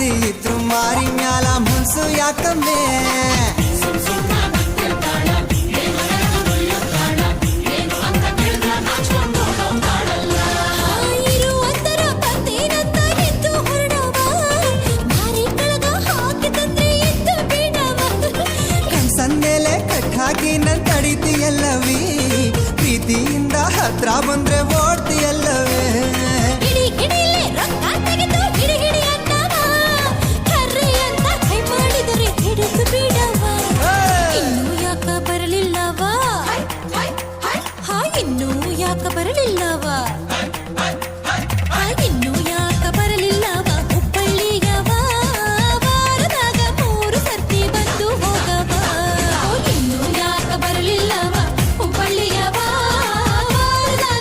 ಮಂದಿ ಇದ್ರು ಮಾರಿ ಮ್ಯಾಲ ಮುನ್ಸು ಯಾಕಮ್ಮೆ ಕಣ್ಸಂದೇಲೆ ಕಟ್ಟಾಕಿ ನನ್ ತಡಿತೀಯಲ್ಲವಿ ಪ್ರೀತಿಯಿಂದ ಹತ್ರ ಬಂದ್ರೆ ಓಡ್ತೀಯಲ್ಲವೇ ಇನ್ನೂ ಯಾಕ ಬರಲಿಲ್ಲವಾ